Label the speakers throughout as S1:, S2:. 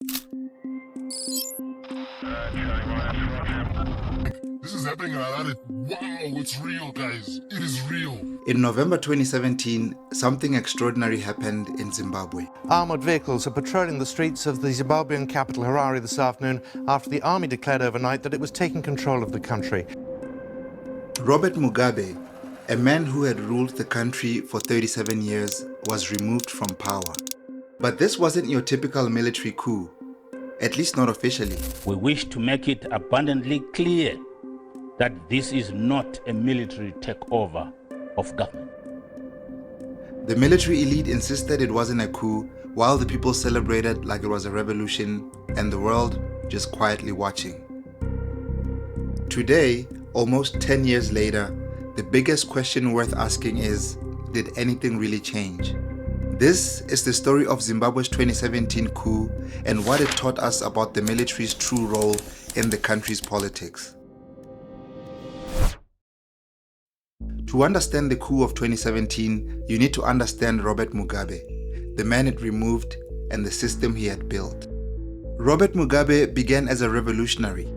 S1: This is happening in Harare. Wow, it's real, guys. It is real.
S2: In November 2017, something extraordinary happened in Zimbabwe.
S3: Armoured vehicles are patrolling the streets of the Zimbabwean capital Harare this afternoon after the army declared overnight that it was taking control of the country.
S2: Robert Mugabe, a man who had ruled the country for 37 years, was removed from power. But this wasn't your typical military coup, at least not officially.
S4: We wish to make it abundantly clear that this is not a military takeover of government.
S2: The military elite insisted it wasn't a coup, while the people celebrated like it was a revolution, and the world just quietly watching. Today, almost 10 years later, the biggest question worth asking is, did anything really change? This is the story of Zimbabwe's 2017 coup and what it taught us about the military's true role in the country's politics. To understand the coup of 2017, you need to understand Robert Mugabe, the man it removed and the system he had built. Robert Mugabe began as a revolutionary.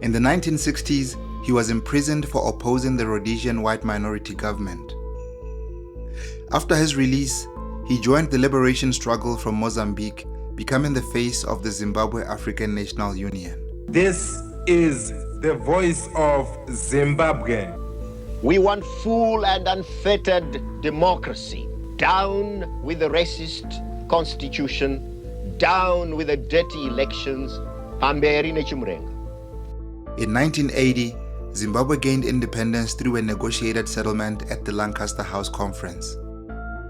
S2: In the 1960s, he was imprisoned for opposing the Rhodesian white minority government. After his release, he joined the liberation struggle from Mozambique, becoming the face of the Zimbabwe African National Union.
S5: This is the voice of Zimbabwe.
S6: We want full and unfettered democracy. Down with the racist constitution, down with the dirty elections.
S2: In 1980, Zimbabwe gained independence through a negotiated settlement at the Lancaster House Conference.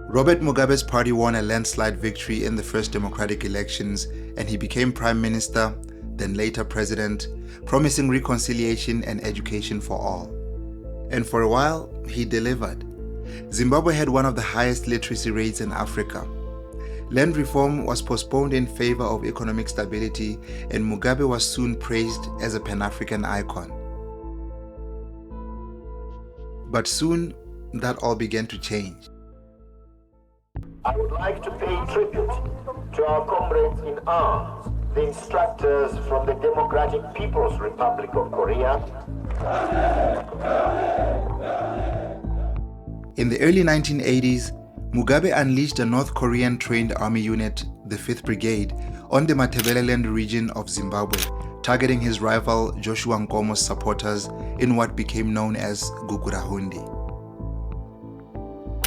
S2: Robert Mugabe's party won a landslide victory in the first democratic elections, and he became prime minister, then later president, promising reconciliation and education for all. And for a while, he delivered. Zimbabwe had one of the highest literacy rates in Africa. Land reform was postponed in favor of economic stability, and Mugabe was soon praised as a Pan-African icon. But soon, that all began to change.
S7: I would like to pay tribute to our comrades in arms, the instructors from the Democratic People's Republic of Korea.
S2: In the early 1980s, Mugabe unleashed a North Korean-trained army unit, the 5th Brigade, on the Matabeleland region of Zimbabwe, targeting his rival Joshua Nkomo's supporters in what became known as Gukurahundi.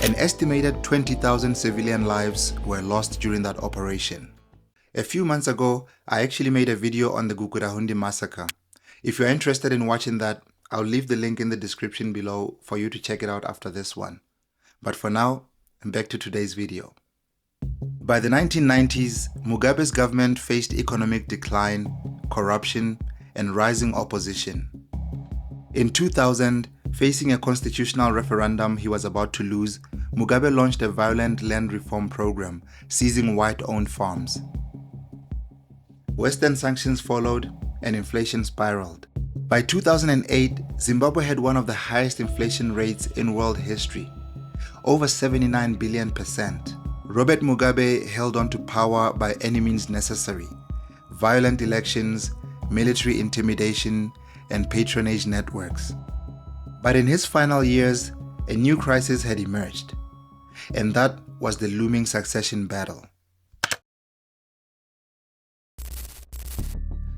S2: An estimated 20,000 civilian lives were lost during that operation. A few months ago, I actually made a video on the Gukurahundi massacre. If you're interested in watching that, I'll leave the link in the description below for you to check it out after this one. But for now, back to today's video. By the 1990s, Mugabe's government faced economic decline, corruption, and rising opposition. In 2000, facing a constitutional referendum he was about to lose, Mugabe launched a violent land reform program, seizing white-owned farms. Western sanctions followed, and inflation spiraled. By 2008, Zimbabwe had one of the highest inflation rates in world history, over 79 billion%. Robert Mugabe held on to power by any means necessary: violent elections, military intimidation, and patronage networks. But in his final years, a new crisis had emerged, and that was the looming succession battle.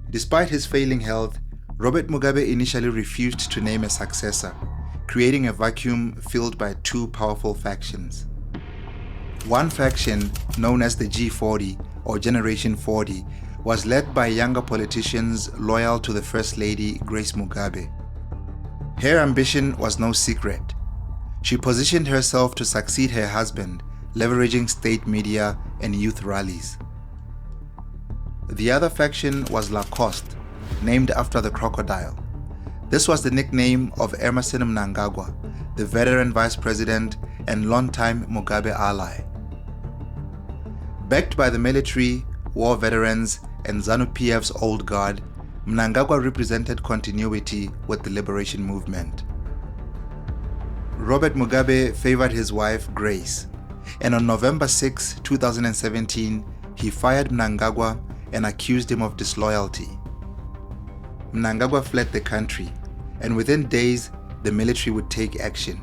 S2: Despite his failing health, Robert Mugabe initially refused to name a successor, creating a vacuum filled by two powerful factions. One faction, known as the G40 or Generation 40, was led by younger politicians loyal to the First Lady, Grace Mugabe. Her ambition was no secret. She positioned herself to succeed her husband, leveraging state media and youth rallies. The other faction was Lacoste, named after the crocodile. This was the nickname of Emmerson Mnangagwa, the veteran vice president and longtime Mugabe ally. Backed by the military, war veterans, and ZANU-PF's old guard, Mnangagwa represented continuity with the liberation movement. Robert Mugabe favored his wife, Grace, and on November 6, 2017, he fired Mnangagwa and accused him of disloyalty. Mnangagwa fled the country, and within days, the military would take action,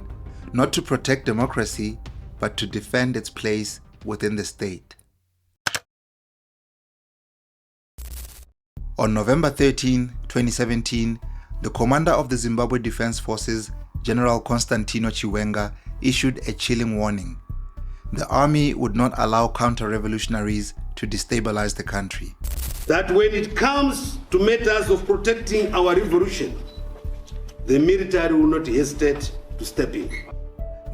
S2: not to protect democracy, but to defend its place within the state. On November 13, 2017, the commander of the Zimbabwe Defense Forces, General Constantino Chiwenga, issued a chilling warning. The army would not allow counter-revolutionaries to destabilize the country.
S8: That when it comes to matters of protecting our revolution, the military will not hesitate to step in.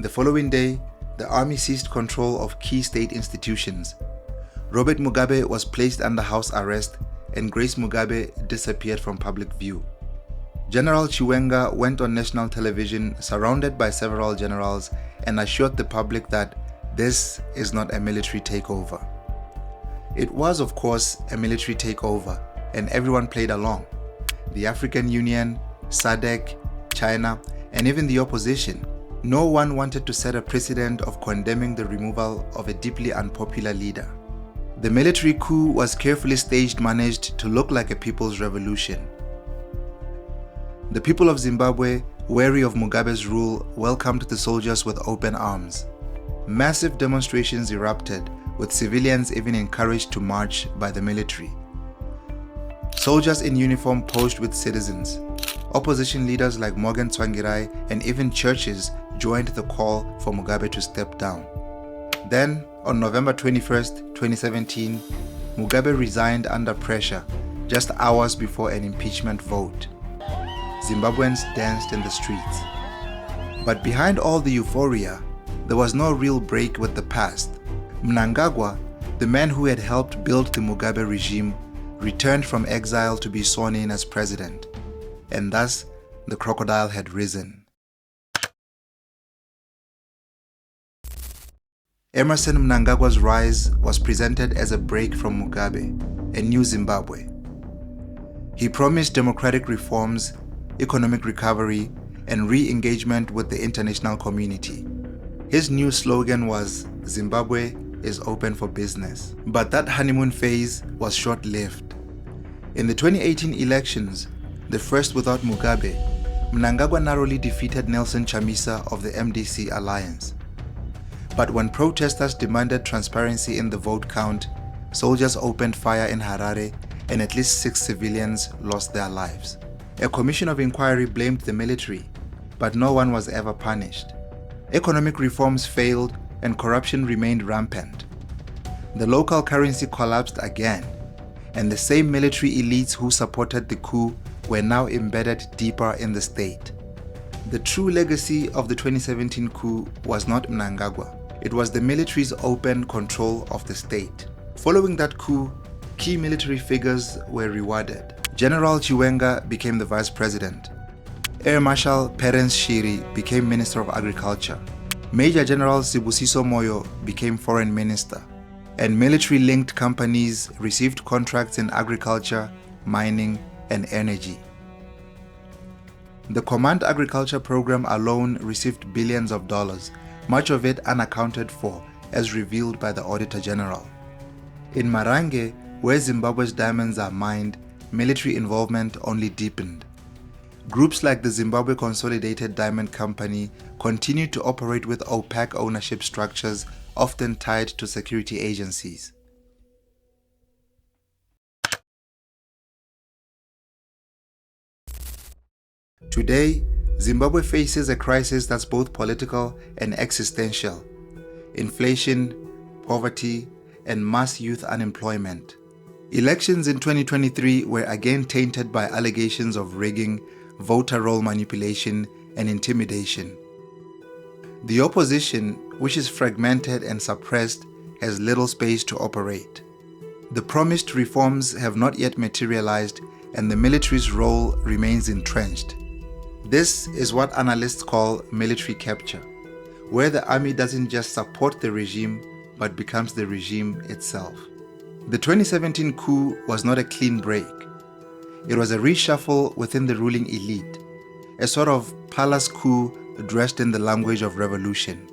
S2: The following day, the army seized control of key state institutions. Robert Mugabe was placed under house arrest, and Grace Mugabe disappeared from public view. General Chiwenga went on national television surrounded by several generals and assured the public that this is not a military takeover. It was, of course, a military takeover, and everyone played along. The African Union, SADC, China, and even the opposition. No one wanted to set a precedent of condemning the removal of a deeply unpopular leader. The military coup was carefully managed to look like a people's revolution. The people of Zimbabwe, wary of Mugabe's rule, welcomed the soldiers with open arms. Massive demonstrations erupted, with civilians even encouraged to march by the military. Soldiers in uniform posed with citizens. Opposition leaders like Morgan Tsvangirai and even churches joined the call for Mugabe to step down. Then, on November 21, 2017, Mugabe resigned under pressure just hours before an impeachment vote. Zimbabweans danced in the streets. But behind all the euphoria, there was no real break with the past. Mnangagwa, the man who had helped build the Mugabe regime, returned from exile to be sworn in as president. And thus, the crocodile had risen. Emmerson Mnangagwa's rise was presented as a break from Mugabe, a new Zimbabwe. He promised democratic reforms, economic recovery, and re-engagement with the international community. His new slogan was, "Zimbabwe is open for business." But that honeymoon phase was short-lived. In the 2018 elections, the first without Mugabe, Mnangagwa narrowly defeated Nelson Chamisa of the MDC alliance. But when protesters demanded transparency in the vote count, soldiers opened fire in Harare and at least 6 civilians lost their lives. A commission of inquiry blamed the military, but no one was ever punished. Economic reforms failed and corruption remained rampant. The local currency collapsed again, and the same military elites who supported the coup were now embedded deeper in the state. The true legacy of the 2017 coup was not Mnangagwa. It was the military's open control of the state. Following that coup, key military figures were rewarded. General Chiwenga became the vice president. Air Marshal Perence Shiri became Minister of Agriculture. Major General Sibusiso Moyo became Foreign Minister. And military-linked companies received contracts in agriculture, mining, and energy. The Command Agriculture Program alone received billions of dollars, much of it unaccounted for, as revealed by the Auditor General. In Marange, where Zimbabwe's diamonds are mined, military involvement only deepened. Groups like the Zimbabwe Consolidated Diamond Company continued to operate with opaque ownership structures often tied to security agencies. Today, Zimbabwe faces a crisis that's both political and existential. Inflation, poverty, and mass youth unemployment. Elections in 2023 were again tainted by allegations of rigging, voter roll manipulation, and intimidation. The opposition, which is fragmented and suppressed, has little space to operate. The promised reforms have not yet materialized, and the military's role remains entrenched. This is what analysts call military capture, where the army doesn't just support the regime, but becomes the regime itself. The 2017 coup was not a clean break. It was a reshuffle within the ruling elite, a sort of palace coup dressed in the language of revolution.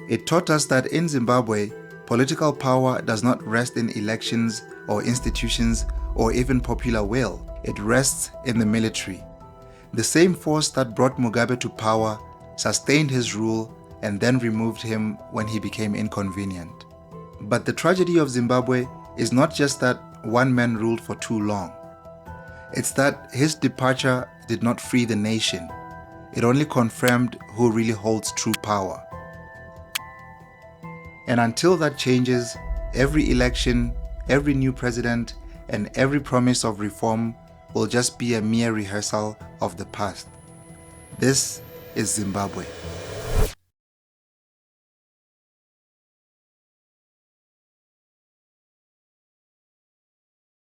S2: It taught us that in Zimbabwe, Political power does not rest in elections or institutions or even popular will. It rests in the military. The same force that brought Mugabe to power sustained his rule and then removed him when he became inconvenient. But the tragedy of Zimbabwe is not just that one man ruled for too long. It's that his departure did not free the nation. It only confirmed who really holds true power. And until that changes, every election, every new president, and every promise of reform will just be a mere rehearsal of the past. This is Zimbabwe.